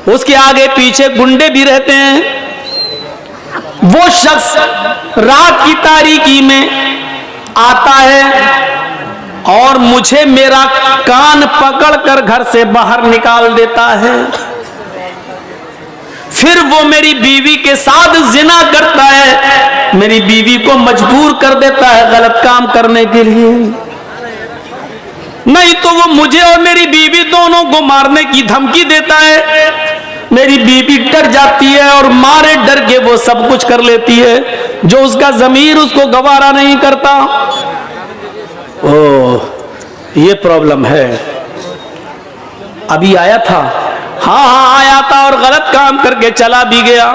उसके आगे पीछे गुंडे भी रहते हैं। वो शख्स रात की तारीकी में आता है और मुझे मेरा कान पकड़कर घर से बाहर निकाल देता है। फिर वो मेरी बीवी के साथ जिना करता है, मेरी बीवी को मजबूर कर देता है गलत काम करने के लिए। नहीं तो वो मुझे और मेरी बीवी दोनों को मारने की धमकी देता है। मेरी बीवी डर जाती है और मारे डर के वो सब कुछ कर लेती है जो उसका ज़मीर उसको गवारा नहीं करता। ओह, ये प्रॉब्लम है। अभी आया था, हाँ आया था और गलत काम करके चला भी गया।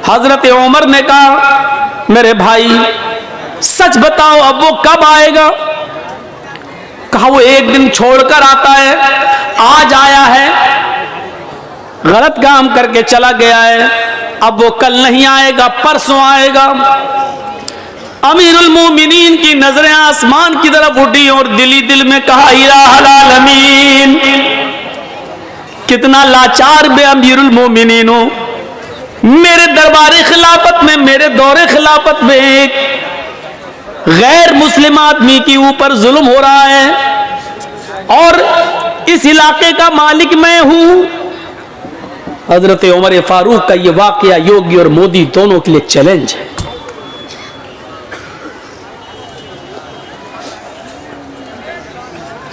हजरत उमर ने कहा, मेरे भाई सच बताओ अब वो कब आएगा? कहा वो एक दिन छोड़कर आता है, आज आया है, गलत काम करके चला गया है, अब वो कल नहीं आएगा, परसों आएगा। अमीरुल मोमिनीन की नजरें आसमान की तरफ उठी और दिली दिल में कहा, इलाहुल आलमीन, कितना लाचार बे अमीरुल मोमिनीन हो। मेरे दरबारे खिलाफत में, मेरे दौरे खिलाफत में एक गैर मुस्लिम आदमी के ऊपर जुल्म हो रहा है और इस इलाके का मालिक मैं हूं। हजरत उमर फारूक का यह वाकया योगी और मोदी दोनों के लिए चैलेंज है।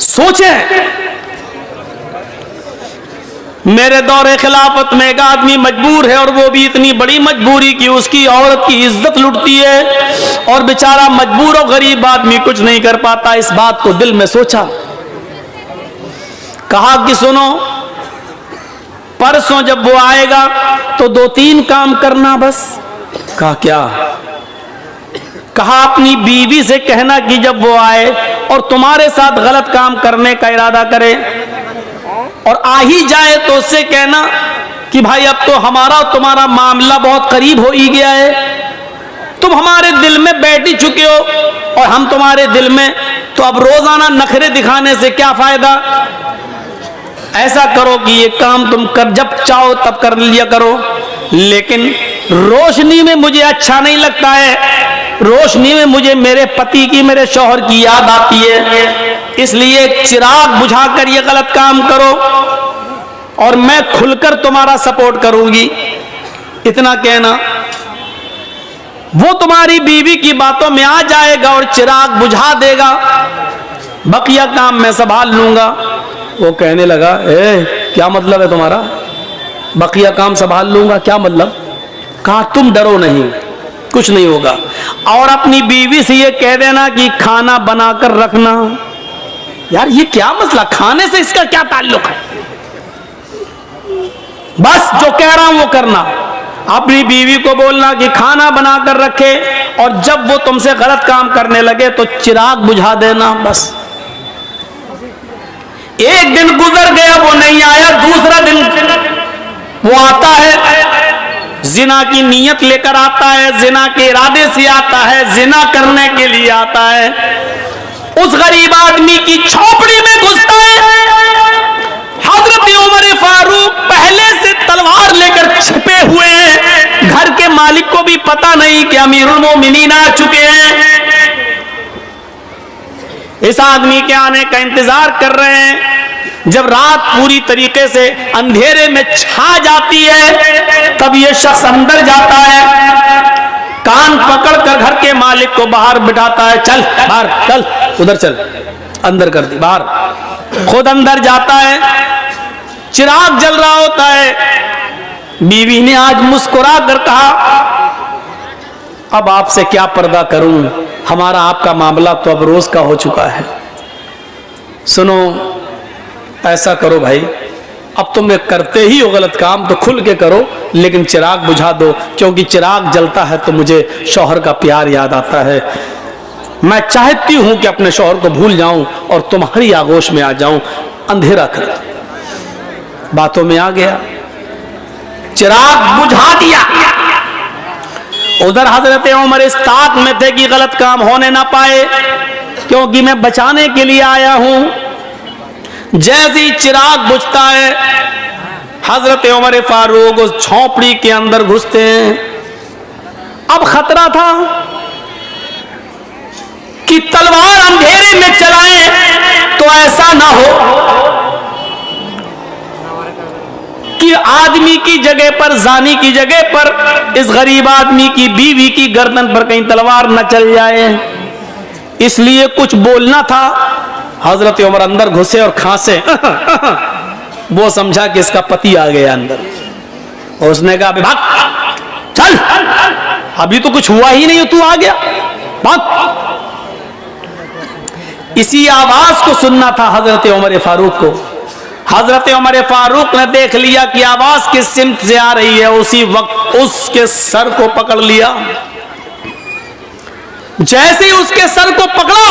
सोचें, मेरे दौरे खिलाफत में एक आदमी मजबूर है और वो भी इतनी बड़ी मजबूरी कि उसकी औरत की इज्जत लुटती है और बेचारा मजबूर और गरीब आदमी कुछ नहीं कर पाता। इस बात को दिल में सोचा, कहा कि सुनो, परसों जब वो आएगा तो 2-3 काम करना बस। कहा क्या? कहा अपनी बीवी से कहना कि जब वो आए और तुम्हारे साथ गलत काम करने का इरादा करे और आ ही जाए तो उससे कहना कि भाई अब तो हमारा और तुम्हारा मामला बहुत करीब हो ही गया है, तुम हमारे दिल में बैठ ही चुके हो और हम तुम्हारे दिल में, तो अब रोजाना नखरे दिखाने से क्या फायदा। ऐसा करो कि ये काम तुम कर, जब चाहो तब कर लिया करो, लेकिन रोशनी में मुझे अच्छा नहीं लगता है। रोशनी में मुझे मेरे पति की, मेरे शौहर की याद आती है, इसलिए चिराग बुझाकर ये गलत काम करो और मैं खुलकर तुम्हारा सपोर्ट करूंगी। इतना कहना, वो तुम्हारी बीवी की बातों में आ जाएगा और चिराग बुझा देगा, बकिया काम मैं संभाल लूंगा। वो कहने लगा, क्या मतलब है तुम्हारा, बकिया काम संभाल लूंगा, क्या मतलब? कहा तुम डरो नहीं, कुछ नहीं होगा, और अपनी बीवी से ये कह देना कि खाना बनाकर रखना। यार ये क्या मसला, खाने से इसका क्या ताल्लुक है? बस जो कह रहा हूं वो करना। अपनी बीवी को बोलना कि खाना बनाकर रखे और जब वो तुमसे गलत काम करने लगे तो चिराग बुझा देना, बस। एक दिन गुजर गया, वो नहीं आया। दूसरा दिन वो आता है, जिना की नीयत लेकर आता है, जिना के इरादे से आता है, जिना करने के लिए आता है। उस गरीब आदमी की झोपड़ी में घुसता है। हजरत उमर फारूक पहले से तलवार लेकर छिपे हुए हैं, घर के मालिक को भी पता नहीं कि अमीरुल मोमिनीन आ चुके हैं। इस आदमी के आने का इंतजार कर रहे हैं। जब रात पूरी तरीके से अंधेरे में छा जाती है, तब यह शख्स अंदर जाता है, कान पकड़कर घर के मालिक को बाहर बिठाता है, चल बाहर चल, उधर चल, अंदर कर दी बाहर। खुद अंदर जाता है, चिराग जल रहा होता है। बीवी ने आज मुस्कुरा कर कहा, अब आपसे क्या पर्दा करूं, हमारा आपका मामला तो अब रोज का हो चुका है। सुनो, ऐसा करो भाई, अब तुम करते ही हो गलत काम तो खुल के करो, लेकिन चिराग बुझा दो, क्योंकि चिराग जलता है तो मुझे शौहर का प्यार याद आता है। मैं चाहती हूं कि अपने शौहर को भूल जाऊं और तुम्हारी आगोश में आ जाऊं। अंधेरा कर बातों में आ गया, चिराग बुझा दिया। उधर हजरत उमर इस ताक में थे कि गलत काम होने ना पाए, क्योंकि मैं बचाने के लिए आया हूं। जैसे ही चिराग बुझता है, हजरत उमर फारूक उस झोपड़ी के अंदर घुसते हैं। अब खतरा था कि तलवार अंधेरे में चलाएं तो ऐसा ना हो कि आदमी की जगह पर, जानी की जगह पर इस गरीब आदमी की बीवी की गर्दन पर कहीं तलवार न चल जाए, इसलिए कुछ बोलना था। हजरत उमर अंदर घुसे और खांसे वो समझा कि इसका पति आ गया अंदर, और उसने कहा, भाग चल, अभी तो कुछ हुआ ही नहीं, तू आ गया, भाग। इसी आवाज को सुनना था हजरत उमर फारूक को। हजरत उमर फारूक ने देख लिया कि आवाज किस सिमत से आ रही है, उसी वक्त उसके सर को पकड़ लिया। जैसे ही उसके सर को पकड़ा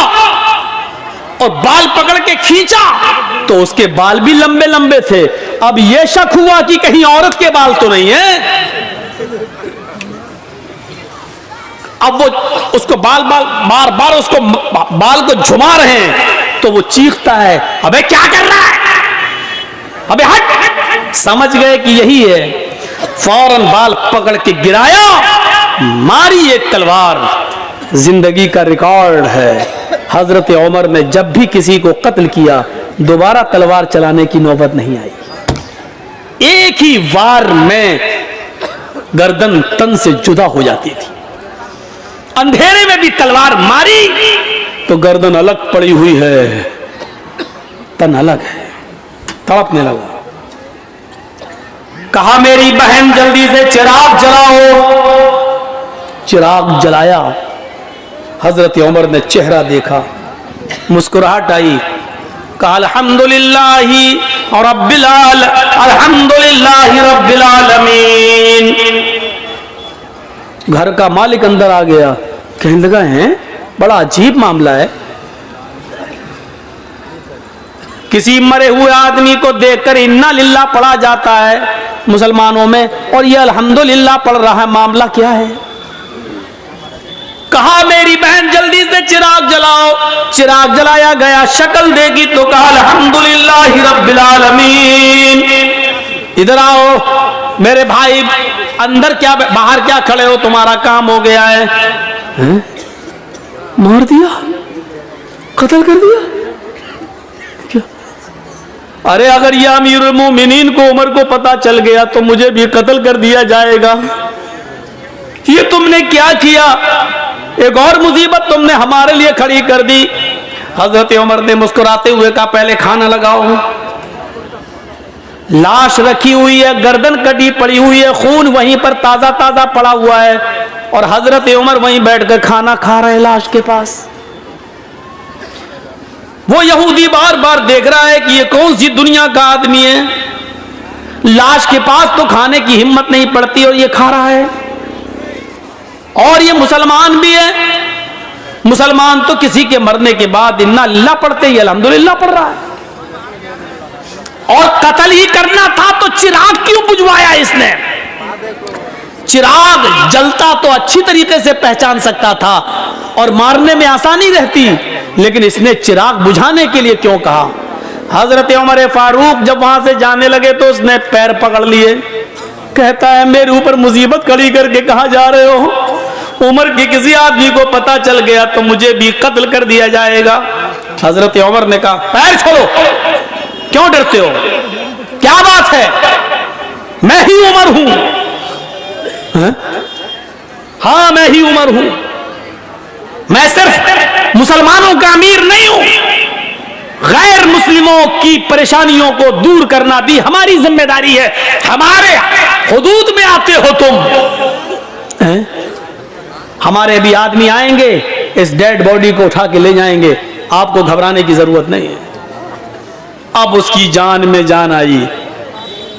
और बाल पकड़ के खींचा तो उसके बाल भी लंबे लंबे थे। अब यह शक हुआ कि कहीं औरत के बाल तो नहीं है। अब वो उसको बार बार उसको बाल को झुमा रहे हैं, तो वो चीखता है, अबे क्या कर रहा है, अबे हट। समझ गए कि यही है, फौरन बाल पकड़ के गिराया, मारी एक तलवार। जिंदगी का रिकॉर्ड है, हजरत उमर ने जब भी किसी को कत्ल किया दोबारा तलवार चलाने की नौबत नहीं आई। एक ही वार में गर्दन तन से जुदा हो जाती थी। अंधेरे में भी तलवार मारी तो गर्दन अलग पड़ी हुई है, तन अलग है, तड़पने लगा। कहा, मेरी बहन जल्दी से चिराग जलाओ। चिराग जलाया। हजरत उमर ने चेहरा देखा, मुस्कुराहट आई, कहा, अल्हम्दुलिल्लाहि रब्बिल आलमीन। घर का मालिक अंदर आ गया, कहने लगा, है बड़ा अजीब मामला है। किसी मरे हुए आदमी को देखकर इन्ना लिल्लाह पढ़ा जाता है मुसलमानों में, और यह अल्हम्दुलिल्लाह पढ़ रहा है, मामला क्या है? कहा, मेरी बहन जल्दी से चिराग जलाओ। चिराग जलाया गया, शक्ल देखी तो कहा, अल्हम्दुलिल्लाहि रब्बिल आलमीन। इधर आओ मेरे भाई, अंदर क्या बाहर क्या खड़े हो, तुम्हारा काम हो गया है। हैं? मार दिया, कत्ल कर दिया क्या? अरे अगर यह अमीरुल मोमिनीन को, उमर को पता चल गया तो मुझे भी कत्ल कर दिया जाएगा। ये तुमने क्या किया? एक और मुसीबत तुमने हमारे लिए खड़ी कर दी। हजरत उमर ने मुस्कुराते हुए कहा, पहले खाना लगाओ। लाश रखी हुई है, गर्दन कटी पड़ी हुई है, खून वहीं पर ताजा ताजा पड़ा हुआ है, और हजरत उमर वहीं बैठकर खाना खा रहे लाश के पास। वो यहूदी बार बार देख रहा है कि ये कौन सी दुनिया का आदमी है, लाश के पास तो खाने की हिम्मत नहीं पड़ती और ये खा रहा है। और ये मुसलमान भी है, मुसलमान तो किसी के मरने के बाद इन्ना लिल्लाह पढ़ते ही अल्हम्दुलिल्लाह पढ़ रहा है। और कत्ल ही करना था तो चिराग क्यों बुझवाया इसने? चिराग जलता तो अच्छी तरीके से पहचान सकता था और मारने में आसानी रहती, लेकिन इसने चिराग बुझाने के लिए क्यों कहा? हजरत उमर फारूक जब वहां से जाने लगे तो उसने पैर पकड़ लिए, कहता है मेरे ऊपर मुसीबत खड़ी करके कहां जा रहे हो? उमर के किसी आदमी को पता चल गया तो मुझे भी कत्ल कर दिया जाएगा। हजरत उमर ने कहा पैर छोड़ो, क्यों डरते हो, क्या बात है, मैं ही उमर हूं। हाँ मैं ही उमर हूं, मैं सिर्फ मुसलमानों का अमीर नहीं हूं, गैर मुस्लिमों की परेशानियों को दूर करना भी हमारी जिम्मेदारी है। हमारे हुदूद में आते हो तुम, हमारे भी आदमी आएंगे इस डेड बॉडी को उठा के ले जाएंगे, आपको घबराने की जरूरत नहीं है। अब उसकी जान में जान आई।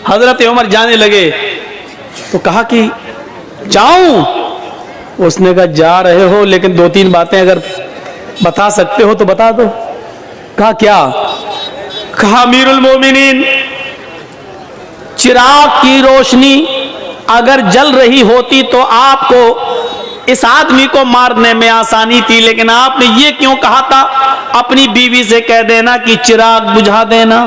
हजरत उमर जाने लगे तो कहा कि जाऊं? उसने कहा जा रहे हो लेकिन 2-3 बातें अगर बता सकते हो तो बता दो। कहा क्या? कहा अमीरुल मोमिनीन, चिराग की रोशनी अगर जल रही होती तो आपको इस आदमी को मारने में आसानी थी, लेकिन आपने ये क्यों कहा था अपनी बीवी से कह देना कि चिराग बुझा देना।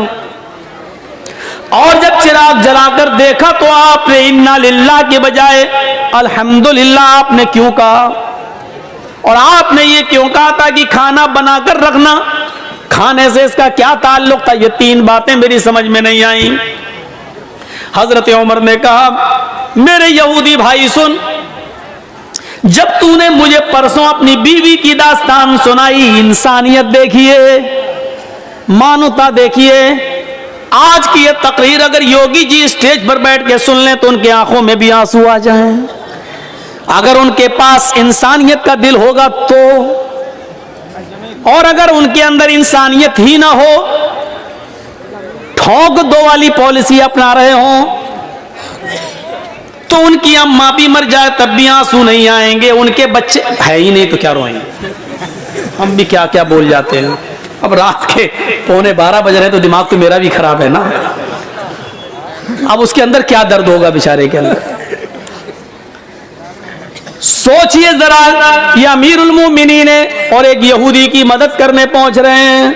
और जब चिराग जलाकर देखा तो आपने इन्ना लिल्लाह के बजाय अल्हम्दुलिल्लाह आपने क्यों कहा? और आपने ये क्यों कहा था कि खाना बनाकर रखना, खाने से इसका क्या ताल्लुक था? ये 3 बातें मेरी समझ में नहीं आई। हजरत उमर ने कहा मेरे यहूदी भाई सुन, जब तूने मुझे परसों अपनी बीवी की दास्तान सुनाई, इंसानियत देखिए, मानवता देखिए, आज की ये तकरीर अगर योगी जी स्टेज पर बैठ के सुन लें तो उनकी आंखों में भी आंसू आ जाएं। अगर उनके पास इंसानियत का दिल होगा तो, और अगर उनके अंदर इंसानियत ही ना हो, ठोक दो वाली पॉलिसी अपना रहे हो, तो उनकी अम्मा भी मर जाए तब भी आंसू नहीं आएंगे, उनके बच्चे है ही नहीं तो क्या रोएंगे। हम भी क्या क्या बोल जाते हैं। अब रात के 11:15 बज रहे तो दिमाग तो मेरा भी खराब है ना। अब उसके अंदर क्या दर्द होगा बेचारे के अंदर, सोचिए जरा। ये अमीरुल मोमिनीन है और एक यहूदी की मदद करने पहुंच रहे हैं।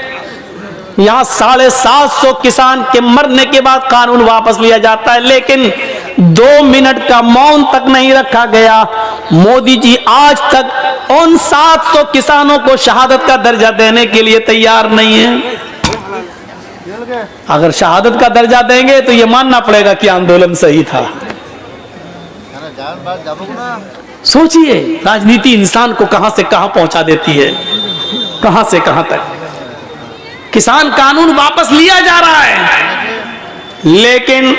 यहां 750 किसान के मरने के बाद कानून वापस लिया जाता है, लेकिन 2 मिनट का मौन तक नहीं रखा गया। मोदी जी आज तक उन 700 किसानों को शहादत का दर्जा देने के लिए तैयार नहीं है। अगर शहादत का दर्जा देंगे तो यह मानना पड़ेगा कि आंदोलन सही था। सोचिए राजनीति इंसान को कहां से कहां पहुंचा देती है, कहां से कहां तक। किसान कानून वापस लिया जा रहा है, लेकिन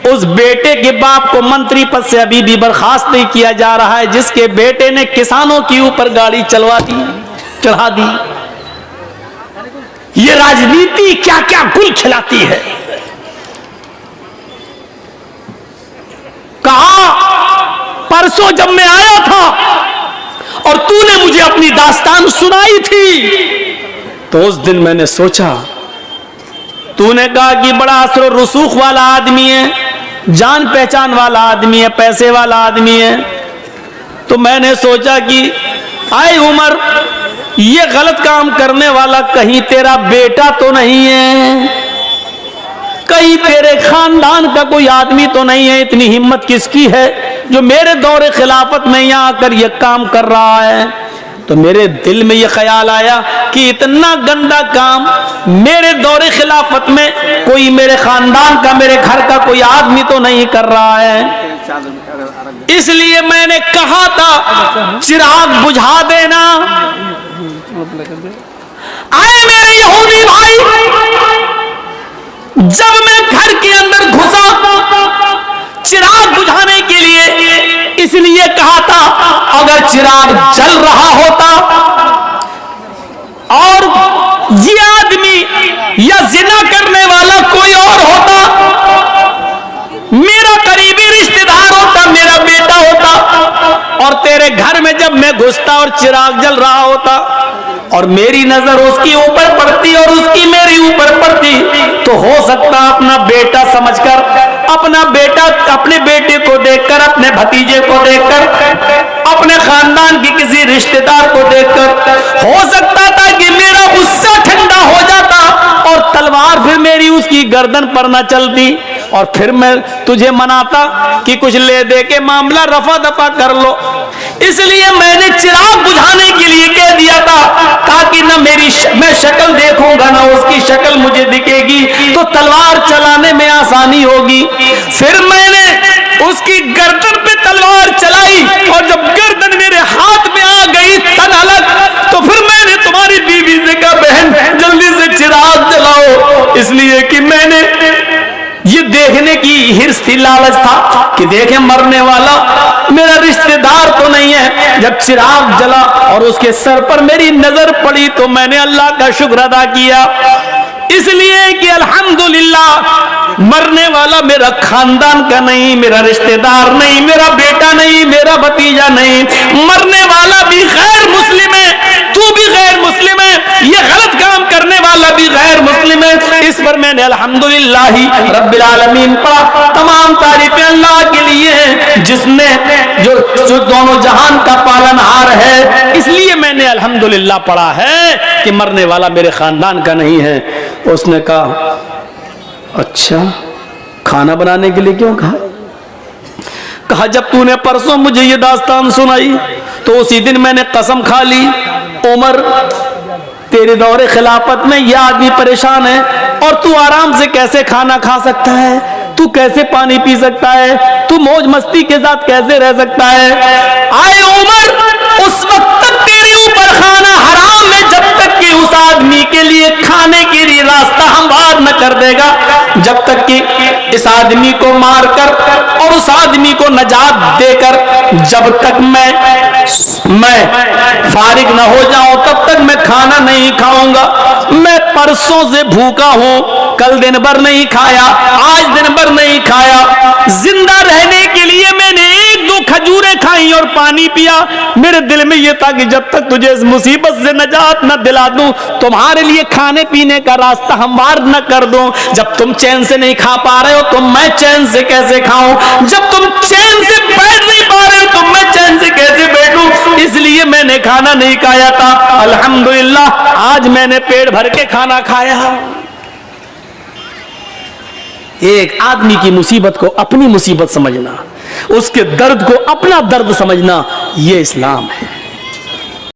उस बेटे के बाप को मंत्री पद से अभी भी बर्खास्त नहीं किया जा रहा है, जिसके बेटे ने किसानों के ऊपर गाड़ी चढ़ा दी। ये राजनीति क्या क्या गुल खिलाती है। कहा परसों जब मैं आया था और तूने मुझे अपनी दास्तान सुनाई थी तो उस दिन मैंने सोचा, तूने कहा कि बड़ा असर रसूख वाला आदमी है, जान पहचान वाला आदमी है, पैसे वाला आदमी है, तो मैंने सोचा कि आए उमर, ये गलत काम करने वाला कहीं तेरा बेटा तो नहीं है, कहीं तेरे खानदान का कोई आदमी तो नहीं है। इतनी हिम्मत किसकी है जो मेरे दौरे खिलाफत में यहां आकर यह काम कर रहा है? तो मेरे दिल में यह ख्याल आया कि इतना गंदा काम मेरे दौरे खिलाफत में कोई मेरे खानदान का, मेरे घर का कोई आदमी तो नहीं कर रहा है। इसलिए मैंने कहा था चिराग बुझा देना। आए मेरे यहूदी भाई, जब मैं घर के अंदर घुसा चिराग बुझाने के लिए, इसलिए कहा था अगर चिराग जल रहा होता और ये आदमी या जिना करने वाला कोई और होता, मेरा करीबी रिश्तेदार होता, मेरा बेटा होता, और तेरे घर में जब मैं घुसता और चिराग जल रहा होता और मेरी नजर उसके ऊपर पड़ती और उसकी मेरी ऊपर पड़ती, तो हो सकता अपना बेटा समझकर, अपना बेटा अपने बेटे को देखकर, अपने भतीजे को देखकर, अपने खानदान के किसी रिश्तेदार को देखकर हो सकता था कि मेरे गर्दन पर न चलती और फिर मैं तुझे मनाता कि कुछ ले दे के मामला रफा दफा कर लो। इसलिए मैंने चिराग बुझाने के लिए कह दिया था, ताकि न मैं शक्ल देखूंगा ना उसकी शक्ल मुझे दिखेगी, तो तलवार चलाने में आसानी होगी। फिर मैंने उसकी गर्दन पे तलवार चलाई और जब गर्दन मेरे हाथ में आ गई तन अलग, तो फिर मैंने तुम्हारी बीवी से कहा, बहन जल्दी से चिराग जलाओ, इसलिए कि मैंने ये देखने की हिर्स थी, लालच था कि देखें मरने वाला मेरा रिश्तेदार तो नहीं है। जब चिराग जला और उसके सर पर मेरी नजर पड़ी तो मैंने अल्लाह का शुक्र अदा किया, इसलिए कि अल्हम्दुलिल्लाह मरने वाला मेरा खानदान का नहीं, मेरा रिश्तेदार नहीं, मेरा बेटा नहीं, मेरा भतीजा नहीं, मरने वाला भी गैर मुस्लिम है, तू भी गैर मुस्लिम है, ये गलत काम करने वाला भी गैर मुस्लिम है। इस पर मैंने अल्हम्दुलिल्लाह रब्बिल आलमीन पढ़ा। तमाम तारीफें अल्लाह के लिए हैं जिसने जो दोनों जहान का पालनहार है, इसलिए मैंने अल्हम्दुलिल्लाह पढ़ा है कि मरने वाला मेरे खानदान का नहीं है। उसने कहा, अच्छा खाना बनाने के लिए क्यों कहा? कहा जब तूने परसों मुझे ये दास्तान सुनाई तो उसी दिन मैंने कसम खा ली, उमर तेरे दौरे खिलाफत में यह आदमी परेशान है और तू आराम से कैसे खाना खा सकता है, तू कैसे पानी पी सकता है, तू मौज मस्ती के साथ कैसे रह सकता है। आए उमर, उस वक्त तक तेरे ऊपर खाना हराम है जब तक कि उस आदमी के लिए खाने के लिए रास्ता हमवार न कर देगा, जब तक कि इस आदमी को मारकर और उस आदमी को नजात देकर जब तक मैं फारिग न हो जाऊं तब तक मैं खाना नहीं खाऊंगा। मैं परसों से भूखा हूं, कल दिन भर नहीं खाया, आज दिन भर नहीं खाया। जिंदा रहने के लिए मैंने 1-2 खजूरें खाई और पानी पिया। मेरे दिल में यह था कि जब तक तुझे इस मुसीबत से नजात न दिला दूं, तुम्हारे लिए खाने पीने का रास्ता हमवार न कर दूं। जब तुम चैन से नहीं खा पा रहे हो तो मैं चैन से कैसे खाऊं? जब तुम चैन से बैठ नहीं पा रहे हो तो मैं चैन से कैसे बैठूं? इसलिए मैंने खाना नहीं खाया था। अल्हम्दुलिल्लाह आज मैंने पेट भर के खाना खाया। एक आदमी की मुसीबत को अपनी मुसीबत समझना, उसके दर्द को अपना दर्द समझना, यह इस्लाम है।